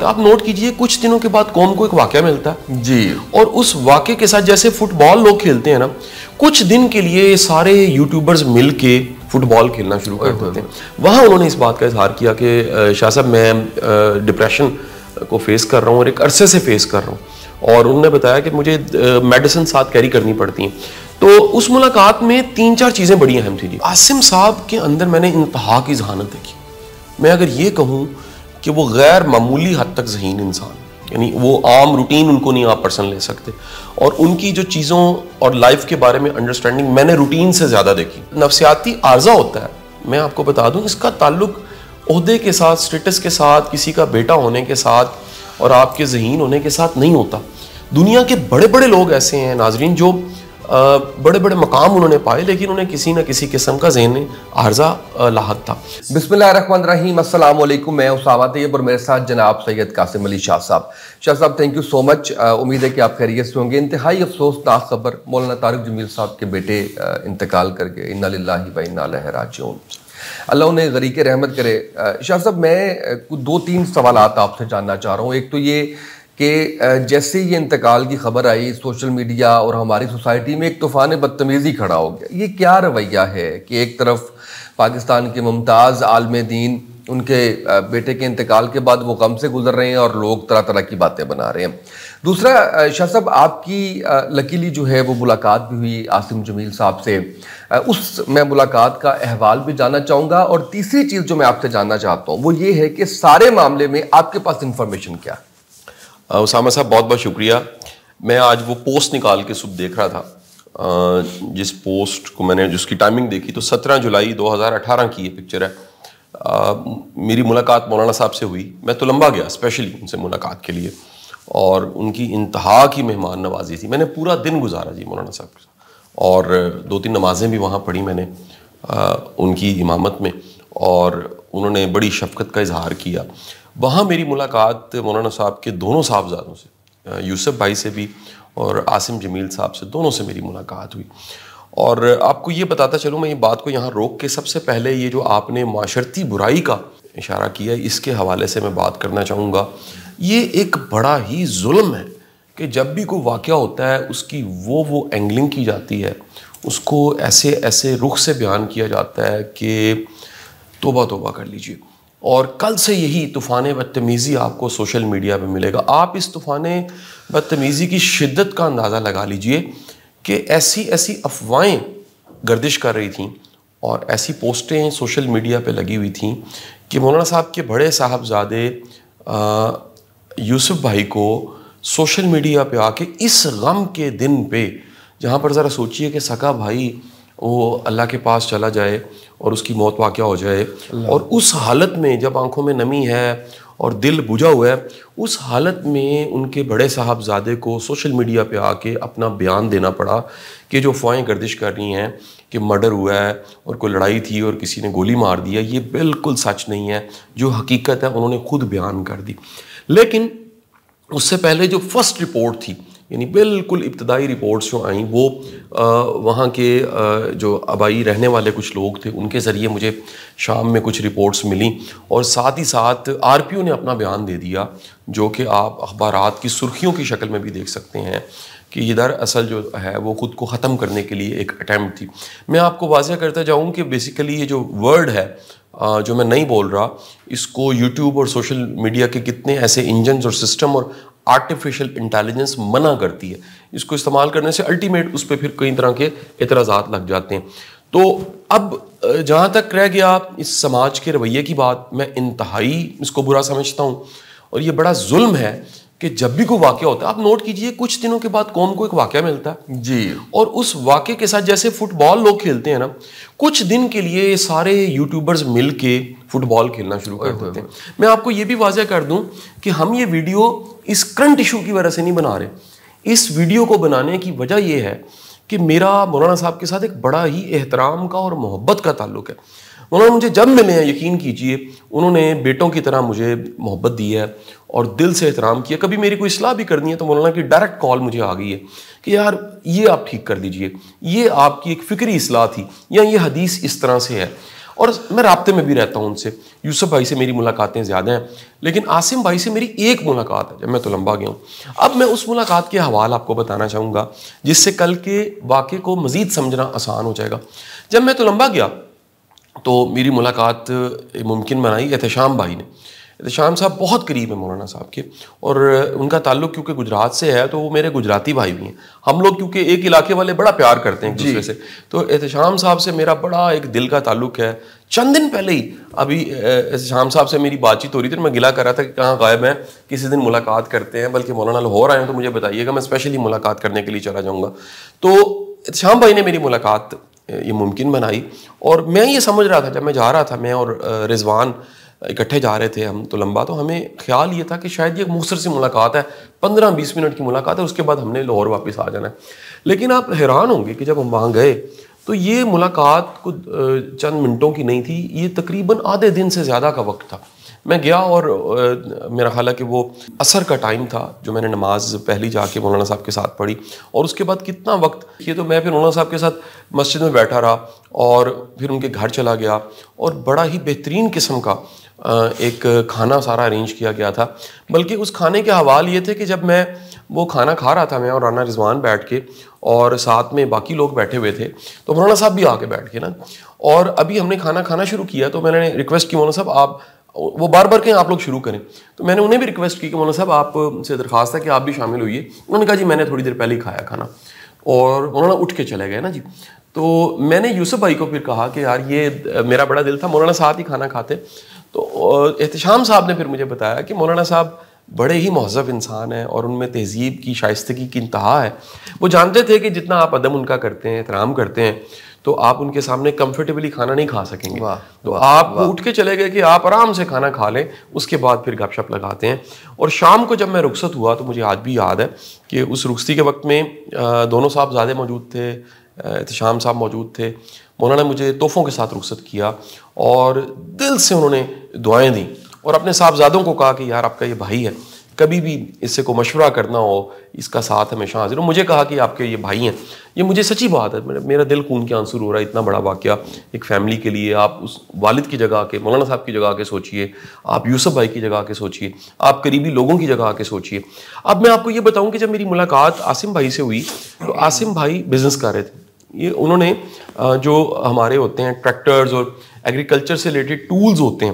ہوتا ہے. آپ نوٹ کیجئے کچھ دنوں کے بعد قوم کو ایک واقعہ ملتا ہے جی, اور اس واقعے کے ساتھ جیسے فٹ بال لوگ کھیلتے ہیں نا, کچھ دن کے لیے سارے یوٹیوبرز مل کے فٹ بال کھیلنا شروع کر دیتے ہیں. وہاں انہوں نے اس بات کا اظہار کیا کہ شاہ صاحب میں ڈپریشن کو فیس کر رہا ہوں اور ایک عرصے سے فیس کر رہا ہوں, اور انہوں نے بتایا کہ مجھے میڈیسن ساتھ کیری کرنی پڑتی ہیں. تو اس ملاقات میں 3-4 چیزیں بڑی اہم تھیں. عاصم صاحب کے اندر میں نے انتہا کی ذہانت دیکھی. میں اگر یہ کہوں کہ وہ غیر معمولی حد تک ذہین انسان, یعنی وہ عام روٹین ان کو نہیں آپ پرسن لے سکتے, اور ان کی جو چیزوں اور لائف کے بارے میں انڈرسٹینڈنگ میں نے روٹین سے زیادہ دیکھی. نفسیاتی عارضہ ہوتا ہے, میں آپ کو بتا دوں, اس کا تعلق عہدے کے ساتھ, اسٹیٹس کے ساتھ, کسی کا بیٹا ہونے کے ساتھ اور آپ کے ذہین ہونے کے ساتھ نہیں ہوتا. دنیا کے بڑے بڑے لوگ ایسے ہیں ناظرین جو بڑے بڑے مقام انہوں نے پائے, لیکن انہیں کسی نہ کسی قسم کا ذہنی عارضہ لاحق تھا. بسم اللہ الرحمن الرحیم. السلام علیکم, میں اسامہ طیب اور میرے ساتھ جناب سید قاسم علی شاہ صاحب. شاہ صاحب تھینک یو سو مچ. امید ہے کہ آپ خیریت سے ہوں گے. انتہائی افسوسناک خبر, مولانا طارق جمیل صاحب کے بیٹے انتقال کر گئے. انا للہ و انا الیہ راجعون. اللہ انہیں غریق رحمت کرے. شاہ صاحب میں 2-3 سوالات آپ سے جاننا چاہ رہا ہوں. ایک تو یہ کہ جیسے یہ انتقال کی خبر آئی, سوشل میڈیا اور ہماری سوسائٹی میں ایک طوفان بدتمیزی کھڑا ہو گیا. یہ کیا رویہ ہے کہ ایک طرف پاکستان کے ممتاز عالم دین ان کے بیٹے کے انتقال کے بعد وہ غم سے گزر رہے ہیں اور لوگ طرح طرح کی باتیں بنا رہے ہیں. دوسرا شاہ صاحب, آپ کی لکیلی جو ہے وہ ملاقات بھی ہوئی عاصم جمیل صاحب سے, اس میں ملاقات کا احوال بھی جاننا چاہوں گا. اور تیسری چیز جو میں آپ سے جاننا چاہتا ہوں وہ یہ ہے کہ سارے معاملے میں آپ کے پاس انفارمیشن کیا؟ اسامہ صاحب بہت بہت شکریہ. میں آج وہ پوسٹ نکال کے صبح دیکھ رہا تھا, جس پوسٹ کو میں نے جس کی ٹائمنگ دیکھی تو 17 جولائی 2018 کی یہ پکچر ہے. میری ملاقات مولانا صاحب سے ہوئی. میں تو لمبا گیا اسپیشلی ان سے ملاقات کے لیے, اور ان کی انتہا کی مہمان نوازی تھی. میں نے پورا دن گزارا جی مولانا صاحب کے ساتھ, اور 2-3 نمازیں بھی وہاں پڑھی میں نے ان کی امامت میں, اور انہوں نے بڑی شفقت کا اظہار کیا. وہاں میری ملاقات مولانا صاحب کے دونوں صاحبزادوں سے, یوسف بھائی سے بھی اور عاصم جمیل صاحب سے, دونوں سے میری ملاقات ہوئی. اور آپ کو یہ بتاتا چلوں, میں یہ بات کو یہاں روک کے سب سے پہلے یہ جو آپ نے معاشرتی برائی کا اشارہ کیا اس کے حوالے سے میں بات کرنا چاہوں گا. یہ ایک بڑا ہی ظلم ہے کہ جب بھی کوئی واقعہ ہوتا ہے اس کی وہ اینگلنگ کی جاتی ہے, اس کو ایسے رخ سے بیان کیا جاتا ہے کہ توبہ توبہ کر لیجیے. اور کل سے یہی طوفان بدتمیزی آپ کو سوشل میڈیا پہ ملے گا. آپ اس طوفان بدتمیزی کی شدت کا اندازہ لگا لیجئے کہ ایسی افواہیں گردش کر رہی تھیں اور ایسی پوسٹیں سوشل میڈیا پہ لگی ہوئی تھیں کہ مولانا صاحب کے بڑے صاحبزادے یوسف بھائی کو سوشل میڈیا پہ آ کے اس غم کے دن پہ, جہاں پر ذرا سوچئے کہ سگا بھائی وہ اللہ کے پاس چلا جائے اور اس کی موت واقع ہو جائے, اور اس حالت میں جب آنکھوں میں نمی ہے اور دل بجھا ہوا ہے, اس حالت میں ان کے بڑے صاحبزادے کو سوشل میڈیا پہ آ کے اپنا بیان دینا پڑا کہ جو افواہیں گردش کر رہی ہیں کہ مرڈر ہوا ہے اور کوئی لڑائی تھی اور کسی نے گولی مار دیا, یہ بالکل سچ نہیں ہے. جو حقیقت ہے انہوں نے خود بیان کر دی. لیکن اس سے پہلے جو فرسٹ رپورٹ تھی, یعنی بالکل ابتدائی رپورٹس جو آئیں, وہ وہاں کے جو آبائی رہنے والے کچھ لوگ تھے ان کے ذریعے مجھے شام میں کچھ رپورٹس ملیں, اور ساتھ ہی ساتھ RPO نے اپنا بیان دے دیا, جو کہ آپ اخبارات کی سرخیوں کی شکل میں بھی دیکھ سکتے ہیں کہ یہ دراصل جو ہے وہ خود کو ختم کرنے کے لیے ایک اٹیمپٹ تھی. میں آپ کو واضح کرتا جاؤں کہ بیسیکلی یہ جو ورڈ ہے جو میں نہیں بول رہا, اس کو یوٹیوب اور سوشل میڈیا کے کتنے ایسے انجنز اور سسٹم اور آرٹیفیشل انٹیلیجنس منع کرتی ہے. اس کو استعمال کرنے سے الٹیمیٹ اس پہ پھر کئی طرح کے اعتراضات لگ جاتے ہیں. تو اب جہاں تک رہ گیا اس سماج کے رویے کی بات, میں انتہائی اس کو برا سمجھتا ہوں, اور یہ بڑا ظلم ہے کہ جب بھی کوئی واقعہ ہوتا ہے, آپ نوٹ کیجئے کچھ دنوں کے بعد قوم کو ایک واقعہ ملتا ہے جی, اور اس واقعے کے ساتھ جیسے فٹ بال لوگ کھیلتے ہیں نا, کچھ دن کے لیے سارے یوٹیوبرز مل کے فٹ بال کھیلنا شروع کر دیتے ہیں. میں آپ کو یہ بھی واضح کر دوں کہ ہم یہ ویڈیو اس کرنٹ ایشو کی وجہ سے نہیں بنا رہے. اس ویڈیو کو بنانے کی وجہ یہ ہے کہ میرا مولانا صاحب کے ساتھ ایک بڑا ہی احترام کا اور محبت کا تعلق ہے. انہوں نے مجھے جب ملے ہیں, یقین کیجئے انہوں نے بیٹوں کی طرح مجھے محبت دی ہے اور دل سے احترام کیا. کبھی میری کوئی اصلاح بھی کرنی ہے تو مولانا کی ڈائریکٹ کال مجھے آ گئی ہے کہ یار یہ آپ ٹھیک کر دیجئے, یہ آپ کی ایک فکری اصلاح تھی, یا یہ حدیث اس طرح سے ہے. اور میں رابطے میں بھی رہتا ہوں ان سے. یوسف بھائی سے میری ملاقاتیں زیادہ ہیں, لیکن عاصم بھائی سے میری ایک ملاقات ہے جب میں تلمبہ گیا ہوں. اب میں اس ملاقات کے حوالہ آپ کو بتانا چاہوں گا جس سے کل کے واقعے کو مزید سمجھنا آسان ہو جائے گا. جب میں تلمبہ گیا تو میری ملاقات ممکن بنائی احتشام بھائی نے. احتشام صاحب بہت قریب ہیں مولانا صاحب کے, اور ان کا تعلق کیونکہ گجرات سے ہے تو وہ میرے گجراتی بھائی بھی ہیں. ہم لوگ کیونکہ ایک علاقے والے بڑا پیار کرتے ہیں ایک دوسرے سے, تو احتشام صاحب سے میرا بڑا ایک دل کا تعلق ہے. چند دن پہلے ہی ابھی احتشام صاحب سے میری بات چیت ہو رہی تھی, میں گلا کر رہا تھا کہ کہاں غائب ہیں, کسی دن ملاقات کرتے ہیں, بلکہ مولانا لاہور آئے ہیں تو مجھے بتائیے گا, میں اسپیشلی ملاقات کرنے کے لیے چلا جاؤں گا. تو احتشام بھائی نے میری ملاقات یہ ممکن بنائی, اور میں یہ سمجھ رہا تھا جب میں جا رہا تھا, میں اور رضوان اکٹھے جا رہے تھے ہم تلمبہ, تو ہمیں خیال یہ تھا کہ شاید یہ ایک مختصر سی ملاقات ہے, 15-20 منٹ کی ملاقات ہے, اس کے بعد ہم نے لاہور واپس آ جانا ہے. لیکن آپ حیران ہوں گے کہ جب ہم وہاں گئے تو یہ ملاقات کو چند منٹوں کی نہیں تھی, یہ تقریباً آدھے دن سے زیادہ کا وقت تھا. میں گیا اور میرا خیال ہے کہ وہ عصر کا ٹائم تھا جو میں نے نماز پہلی جا کے مولانا صاحب کے ساتھ پڑھی, اور اس کے بعد کتنا وقت یہ تو میں پھر مولانا صاحب کے ساتھ مسجد میں بیٹھا رہا, اور پھر ان کے گھر چلا گیا, اور بڑا ہی بہترین قسم کا ایک کھانا سارا ارینج کیا گیا تھا. بلکہ اس کھانے کے حوال یہ تھے کہ جب میں وہ کھانا کھا رہا تھا, میں اور رانا رضوان بیٹھ کے, اور ساتھ میں باقی لوگ بیٹھے ہوئے تھے, تو مولانا صاحب بھی آ کے بیٹھ کے نا, اور ابھی ہم نے کھانا کھانا شروع کیا تو میں نے ریکویسٹ کی مولانا صاحب آپ, وہ بار بار کہیں آپ لوگ شروع کریں, تو میں نے انہیں بھی ریکویسٹ کی کہ مولانا صاحب آپ سے درخواست ہے کہ آپ بھی شامل ہوئیے. انہوں نے کہا جی میں نے تھوڑی دیر پہلے ہی کھایا کھانا, اور مولانا اٹھ کے چلے گئے نا جی. تو میں نے یوسف بھائی کو پھر کہا کہ یار یہ میرا بڑا دل تھا مولانا ساتھ ہی کھانا کھاتے. تو احتشام صاحب نے پھر مجھے بتایا کہ مولانا صاحب بڑے ہی مہذب انسان ہیں, اور ان میں تہذیب کی, شائستگی کی انتہا ہے. وہ جانتے تھے کہ جتنا آپ ادب ان کا کرتے ہیں, احترام کرتے ہیں, تو آپ ان کے سامنے کمفرٹیبلی کھانا نہیں کھا سکیں گے. تو آپ اٹھ کے چلے گئے کہ آپ آرام سے کھانا کھا لیں, اس کے بعد پھر گپ شپ لگاتے ہیں. اور شام کو جب میں رخصت ہوا تو مجھے آج بھی یاد ہے کہ اس رخصتی کے وقت میں دونوں صاحبزادے موجود تھے, احتشام صاحب موجود تھے. مولانا نے مجھے تحفوں کے ساتھ رخصت کیا, اور دل سے انہوں نے دعائیں دیں, اور اپنے صاحبزادوں کو کہا کہ یار آپ کا یہ بھائی ہے, کبھی بھی اس سے کوئی مشورہ کرنا ہو اس کا ساتھ ہمیشہ حاضر ہو. مجھے کہا کہ آپ کے یہ بھائی ہیں, یہ مجھے سچی بات ہے, میرا دل خون کے آنسو رو رہا ہے. اتنا بڑا واقعہ ایک فیملی کے لیے, آپ اس والد کی جگہ کے, مولانا صاحب کی جگہ کے سوچئے, آپ یوسف بھائی کی جگہ کے سوچئے, آپ قریبی لوگوں کی جگہ کے سوچئے. اب میں آپ کو یہ بتاؤں کہ جب میری ملاقات عاصم بھائی سے ہوئی تو عاصم بھائی بزنس کر رہے تھے. یہ انہوں نے جو ہمارے ہوتے ہیں ٹریکٹرز اور ایگریکلچر سے ریلیٹڈ ٹولز ہوتے ہیں,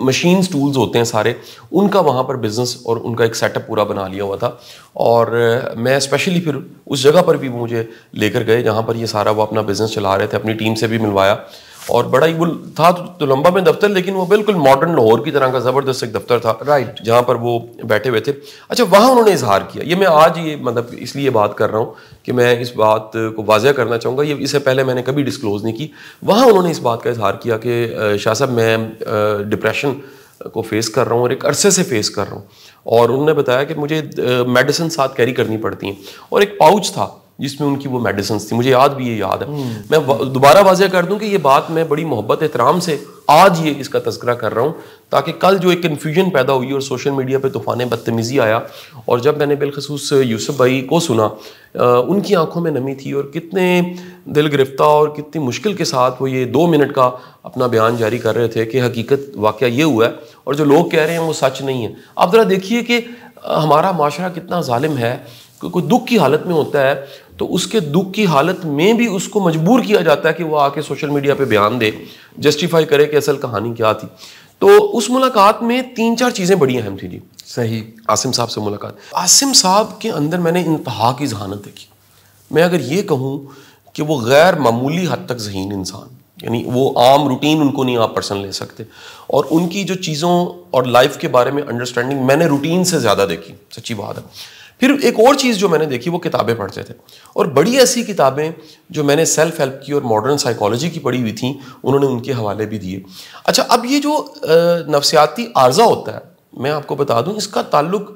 مشینز ٹولز ہوتے ہیں سارے, ان کا وہاں پر بزنس اور ان کا ایک سیٹ اپ پورا بنا لیا ہوا تھا. اور میں اسپیشلی پھر اس جگہ پر بھی مجھے لے کر گئے جہاں پر یہ سارا وہ اپنا بزنس چلا رہے تھے, اپنی ٹیم سے بھی ملوایا. اور بڑا ہی وہ تھا تلمبہ میں دفتر, لیکن وہ بالکل ماڈرن لاہور کی طرح کا زبردست ایک دفتر تھا, رائٹ, جہاں پر وہ بیٹھے ہوئے تھے. اچھا, وہاں انہوں نے اظہار کیا, یہ میں آج یہ مطلب اس لیے بات کر رہا ہوں کہ میں اس بات کو واضح کرنا چاہوں گا, یہ اس سے پہلے میں نے کبھی ڈسکلوز نہیں کی. وہاں انہوں نے اس بات کا اظہار کیا کہ شاہ صاحب میں ڈپریشن کو فیس کر رہا ہوں, اور ایک عرصے سے فیس کر رہا ہوں. اور انہوں نے بتایا کہ مجھے میڈیسن ساتھ کیری کرنی پڑتی ہیں, اور ایک پاؤچ تھا جس میں ان کی وہ میڈیسنس تھی. مجھے یاد بھی یہ یاد ہے. میں دوبارہ واضح کر دوں کہ یہ بات میں بڑی محبت احترام سے آج یہ اس کا تذکرہ کر رہا ہوں, تاکہ کل جو ایک کنفیوژن پیدا ہوئی اور سوشل میڈیا پہ طوفان بدتمیزی آیا, اور جب میں نے بالخصوص یوسف بھائی کو سنا, ان کی آنکھوں میں نمی تھی, اور کتنے دل گرفتہ اور کتنی مشکل کے ساتھ وہ یہ 2 منٹ کا اپنا بیان جاری کر رہے تھے کہ حقیقت واقعہ یہ ہوا ہے, اور جو لوگ کہہ رہے ہیں وہ سچ نہیں ہے. آپ ذرا دیکھیے کہ ہمارا معاشرہ کتنا ظالم ہے. کوئی دکھ کی حالت میں ہوتا ہے تو اس کے دکھ کی حالت میں بھی اس کو مجبور کیا جاتا ہے کہ وہ آ کے سوشل میڈیا پہ بیان دے, جسٹیفائی کرے کہ اصل کہانی کیا تھی. تو اس ملاقات میں 3-4 چیزیں بڑی اہم تھیں. جی صحیح. عاصم صاحب سے ملاقات, عاصم صاحب کے اندر میں نے انتہا کی ذہانت دیکھی. میں اگر یہ کہوں کہ وہ غیر معمولی حد تک ذہین انسان, یعنی وہ عام روٹین ان کو نہیں آپ پرسن لے سکتے, اور ان کی جو چیزوں اور لائف کے بارے میں انڈرسٹینڈنگ میں نے روٹین سے زیادہ دیکھی, سچی بات ہے. پھر ایک اور چیز جو میں نے دیکھی وہ کتابیں پڑھتے تھے, اور بڑی ایسی کتابیں جو میں نے سیلف ہیلپ کی اور ماڈرن سائیکالوجی کی پڑھی ہوئی تھیں, انہوں نے ان کے حوالے بھی دیے. اچھا, اب یہ جو نفسیاتی عارضہ ہوتا ہے, میں آپ کو بتا دوں اس کا تعلق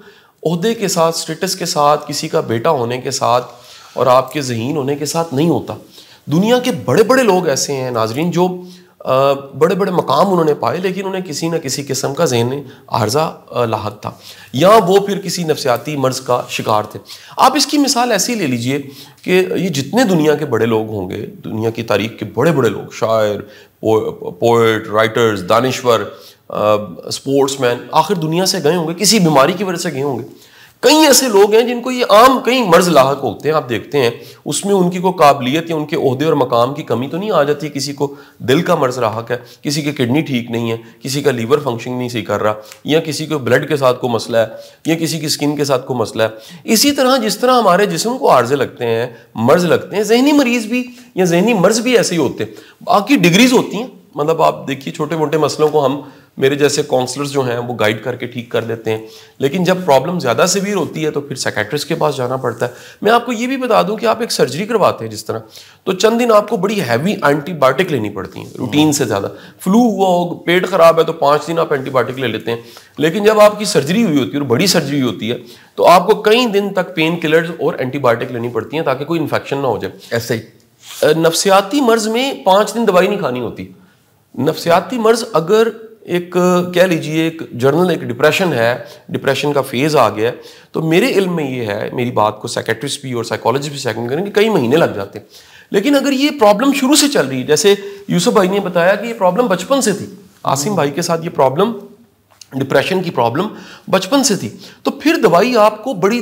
عہدے کے ساتھ, اسٹیٹس کے ساتھ, کسی کا بیٹا ہونے کے ساتھ اور آپ کے ذہین ہونے کے ساتھ نہیں ہوتا. دنیا کے بڑے بڑے لوگ ایسے ہیں ناظرین جو بڑے بڑے مقام انہوں نے پائے، لیکن انہیں کسی نہ کسی قسم کا ذہنی عارضہ لاحق تھا، یا وہ پھر کسی نفسیاتی مرض کا شکار تھے۔ آپ اس کی مثال ایسی لے لیجئے کہ یہ جتنے دنیا کے بڑے لوگ ہوں گے، دنیا کی تاریخ کے بڑے بڑے لوگ، شاعر، پوئٹ، رائٹرز، دانشور، سپورٹس مین، آخر دنیا سے گئے ہوں گے، کسی بیماری کی وجہ سے گئے ہوں گے۔ کئی ایسے لوگ ہیں جن کو یہ عام کئی مرض لاحق ہوتے ہیں، آپ دیکھتے ہیں اس میں ان کی کوئی قابلیت یا ان کے عہدے اور مقام کی کمی تو نہیں آ جاتی۔ کسی کو دل کا مرض لاحق ہے، کسی کی کڈنی ٹھیک نہیں ہے، کسی کا لیور فنکشن نہیں صحیح کر رہا، یا کسی کو بلڈ کے ساتھ کوئی مسئلہ ہے، یا کسی کی اسکن کے ساتھ کوئی مسئلہ ہے۔ اسی طرح جس طرح ہمارے جسم کو عارضے لگتے ہیں، مرض لگتے ہیں، ذہنی مریض بھی یا ذہنی مرض بھی ایسے ہی ہوتے ہیں۔ باقی ڈگریز ہوتی ہیں، مطلب آپ دیکھیے چھوٹے موٹے مسئلوں کو ہم میرے جیسے کاؤنسلرز جو ہیں وہ گائیڈ کر کے ٹھیک کر دیتے ہیں، لیکن جب پرابلم زیادہ سیویئر ہوتی ہے تو پھر سائیکیٹرسٹ کے پاس جانا پڑتا ہے۔ میں آپ کو یہ بھی بتا دوں کہ آپ ایک سرجری کرواتے ہیں جس طرح، تو چند دن آپ کو بڑی ہیوی اینٹی بایوٹک لینی پڑتی ہیں روٹین سے زیادہ۔ فلو ہوا ہو، پیٹ خراب ہے تو 5 دن آپ اینٹی بایوٹک لے لیتے ہیں، لیکن جب آپ کی سرجری ہوئی ہوتی ہے اور بڑی سرجری ہوتی ہے تو آپ کو کئی دن تک پین کلرز اور اینٹی بایوٹک لینی پڑتی ہیں تاکہ کوئی انفیکشن نہ ہو جائے۔ ایسے ہی نفسیاتی مرض میں 5 دن دوائی نہیں کھانی ہوتی۔ نفسیاتی مرض اگر ایک کہہ لیجئے ایک جرنل ایک ڈپریشن ہے، ڈپریشن کا فیز آ گیا ہے، تو میرے علم میں یہ ہے، میری بات کو سائیکیٹرسٹ بھی اور سائیکالوجسٹ بھی سیکنڈ کریں کہ کئی مہینے لگ جاتے ہیں۔ لیکن اگر یہ پرابلم شروع سے چل رہی ہے، جیسے یوسف بھائی نے بتایا کہ یہ پرابلم بچپن سے تھی، عاصم بھائی کے ساتھ یہ پرابلم، ڈپریشن کی پرابلم بچپن سے تھی، تو پھر دوائی آپ کو بڑی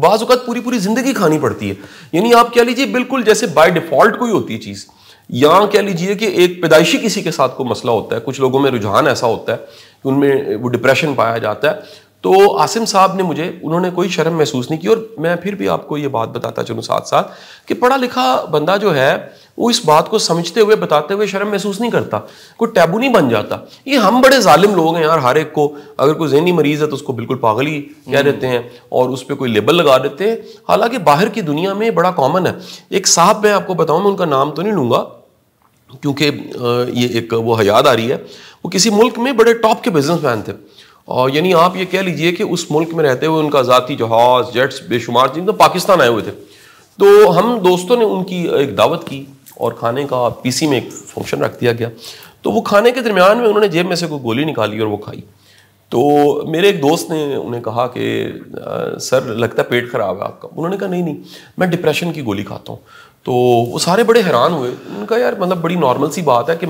بعض اوقات پوری زندگی کھانی پڑتی ہے۔ یعنی آپ کہہ لیجئے بالکل جیسے بائی ڈیفالٹ کوئی ہوتی ہے چیز، یا کہہ لیجئے کہ ایک پیدائشی کسی کے ساتھ کوئی مسئلہ ہوتا ہے، کچھ لوگوں میں رجحان ایسا ہوتا ہے کہ ان میں وہ ڈپریشن پایا جاتا ہے۔ تو عاصم صاحب نے انہوں نے کوئی شرم محسوس نہیں کی، اور میں پھر بھی آپ کو یہ بات بتاتا چلوں ساتھ ساتھ کہ پڑھا لکھا بندہ جو ہے وہ اس بات کو سمجھتے ہوئے بتاتے ہوئے شرم محسوس نہیں کرتا، کوئی ٹیبو نہیں بن جاتا۔ یہ ہم بڑے ظالم لوگ ہیں یار، ہر ایک کو اگر کوئی ذہنی مریض ہے تو اس کو بالکل پاگل ہی کہہ دیتے ہیں اور اس پہ کوئی لیبل لگا دیتے ہیں، حالانکہ باہر کی دنیا میں بڑا کامن ہے۔ ایک صاحب میں آپ کو بتاؤں، میں ان کا نام تو نہیں لوں گا کیونکہ یہ ایک وہ حیات آ رہی ہے، وہ کسی ملک میں بڑے ٹاپ کے بزنس مین تھے، اور یعنی آپ یہ کہہ لیجئے کہ اس ملک میں رہتے ہوئے ان کا ذاتی جہاز، جیٹس بے شمار چیزیں، تو پاکستان آئے ہوئے تھے۔ تو ہم دوستوں نے ان کی ایک دعوت کی اور کھانے کا پی سی میں ایک فنکشن رکھ دیا گیا، تو وہ کھانے کے درمیان میں انہوں نے جیب میں سے کوئی گولی نکالی اور وہ کھائی۔ تو میرے ایک دوست نے انہیں کہا کہ سر لگتا ہے پیٹ خراب ہے آپ کا۔ انہوں نے کہا نہیں میں ڈپریشن کی گولی کھاتا ہوں۔ تو وہ سارے بڑے حیران ہوئے، ان نے کہا یار مطلب بڑی نارمل سی بات ہے کہ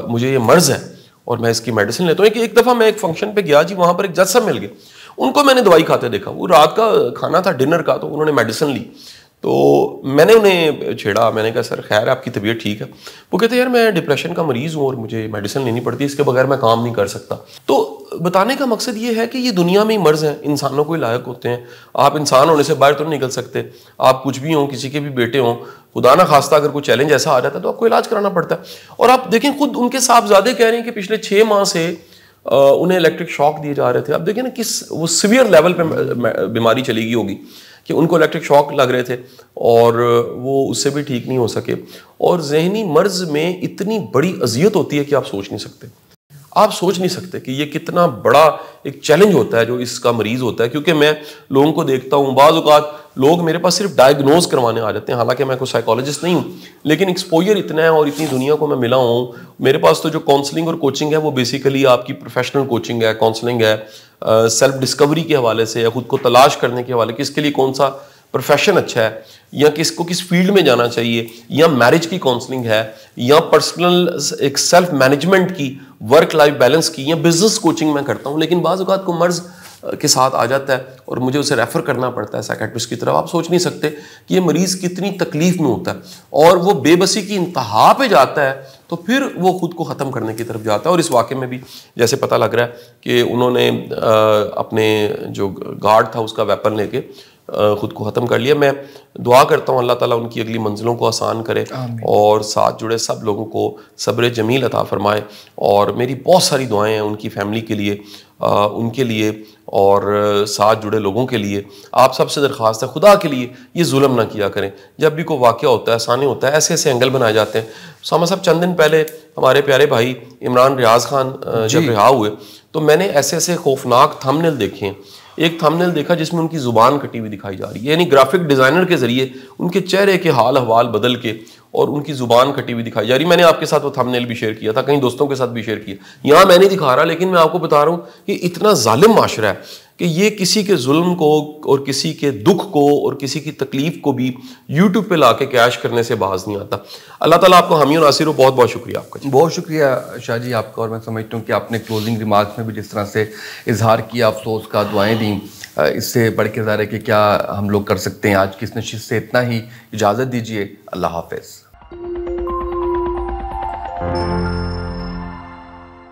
مجھے یہ مرض ہے اور میں اس کی میڈیسن لیتا ہوں۔ ایک دفعہ میں ایک فنکشن پہ گیا جی، وہاں پر ایک جج صاحب مل گئے، ان کو میں نے دوائی کھاتے دیکھا، وہ رات کا کھانا تھا ڈنر کا، تو انہوں نے میڈیسن لی، تو میں نے انہیں چھیڑا، میں نے کہا سر خیر آپ کی طبیعت ٹھیک ہے؟ وہ کہتے ہیں یار میں ڈپریشن کا مریض ہوں اور مجھے میڈیسن لینی پڑتی ہے، اس کے بغیر میں کام نہیں کر سکتا۔ تو بتانے کا مقصد یہ ہے کہ یہ دنیا میں ہی مرض ہیں، انسانوں کو ہی لائق ہوتے ہیں۔ آپ انسان ہونے سے باہر تو نہیں نکل سکتے، آپ کچھ بھی ہوں، کسی کے بھی بیٹے ہوں، خدا نہ خواستہ اگر کوئی چیلنج ایسا آ جاتا ہے تو آپ کو علاج کرانا پڑتا ہے۔ اور آپ دیکھیں خود ان کے صاحبزادے کہہ رہے ہیں کہ پچھلے 6 ماہ سے انہیں الیکٹرک شاک دیے جا رہے تھے۔ اب دیکھیں نا کس وہ سیویئر لیول پہ بیماری چلی گئی ہوگی کہ ان کو الیکٹرک شاک لگ رہے تھے اور وہ اس سے بھی ٹھیک نہیں ہو سکے۔ اور ذہنی مرض میں اتنی بڑی اذیت ہوتی ہے کہ آپ سوچ نہیں سکتے، آپ سوچ نہیں سکتے کہ یہ کتنا بڑا ایک چیلنج ہوتا ہے جو اس کا مریض ہوتا ہے۔ کیونکہ میں لوگوں کو دیکھتا ہوں، بعض اوقات لوگ میرے پاس صرف ڈائگنوز کروانے آ جاتے ہیں، حالانکہ میں کوئی سائیکالوجسٹ نہیں ہوں، لیکن ایکسپوجر اتنا ہے اور اتنی دنیا کو میں ملا ہوں۔ میرے پاس تو جو کاؤنسلنگ اور کوچنگ ہے وہ بیسیکلی آپ کی پروفیشنل کوچنگ ہے، کاؤنسلنگ ہے، سیلف ڈسکوری کے حوالے سے یا خود کو تلاش کرنے کے حوالے، کس کے لیے کون سا پروفیشن اچھا ہے، یا کس کو کس فیلڈ میں جانا چاہیے، یا میرج کی کاؤنسلنگ ہے، یا پرسنل ایک سیلف مینجمنٹ کی، ورک لائف بیلنس کی، یا بزنس کوچنگ میں کرتا ہوں۔ لیکن بعض اوقات کو مرض کے ساتھ آ جاتا ہے اور مجھے اسے ریفر کرنا پڑتا ہے سائیکیٹرسٹ کی طرف۔ آپ سوچ نہیں سکتے کہ یہ مریض کتنی تکلیف میں ہوتا ہے، اور وہ بے بسی کی انتہا پہ جاتا ہے تو پھر وہ خود کو ختم کرنے کی طرف جاتا ہے۔ اور اس واقعے میں بھی جیسے پتہ لگ رہا ہے کہ انہوں نے اپنے جو گارڈ تھا اس کا ویپن لے کے خود کو ختم کر لیا۔ میں دعا کرتا ہوں اللہ تعالیٰ ان کی اگلی منزلوں کو آسان کرے اور ساتھ جڑے سب لوگوں کو صبر جمیل عطا فرمائے۔ اور میری بہت ساری دعائیں ہیں ان کی فیملی کے لیے، ان کے لیے اور ساتھ جڑے لوگوں کے لیے۔ آپ سب سے درخواست ہے خدا کے لیے یہ ظلم نہ کیا کریں۔ جب بھی کوئی واقعہ ہوتا ہے، آسانی ہوتا ہے، ایسے ایسے اینگل بنائے جاتے ہیں۔ سامہ صاحب چند دن پہلے ہمارے پیارے بھائی عمران ریاض خان جب رہا ہوئے تو میں نے ایسے ایسے خوفناک تھمبنیل دیکھے ہیں۔ ایک تھمبنیل دیکھا جس میں ان کی زبان کٹی ہوئی دکھائی جا رہی ہے، یعنی گرافک ڈیزائنر کے ذریعے ان کے چہرے کے حال احوال بدل کے اور ان کی زبان کٹی ہوئی دکھائی جا رہی. میں نے آپ کے ساتھ وہ تھمبنیل بھی شیئر کیا تھا, کئی دوستوں کے ساتھ بھی شیئر کیا. یہاں میں نہیں دکھا رہا, لیکن میں آپ کو بتا رہا ہوں کہ اتنا ظالم معاشرہ ہے کہ یہ کسی کے ظلم کو اور کسی کے دکھ کو اور کسی کی تکلیف کو بھی یوٹیوب پہ لا کے کیش کرنے سے باز نہیں آتا. اللہ تعالیٰ آپ کو حامی و ناصر ہو. بہت بہت شکریہ آپ کا. بہت شکریہ شاہ جی آپ کا. اور میں سمجھتا ہوں کہ آپ نے کلوزنگ ریمارکس میں بھی جس طرح سے اظہار کیا افسوس کا, دعائیں دیں, اس سے بڑھ کے ظاہر ہے کہ کیا ہم لوگ کر سکتے ہیں. آج کی اس نشست سے اتنا ہی, اجازت دیجیے. اللہ حافظ.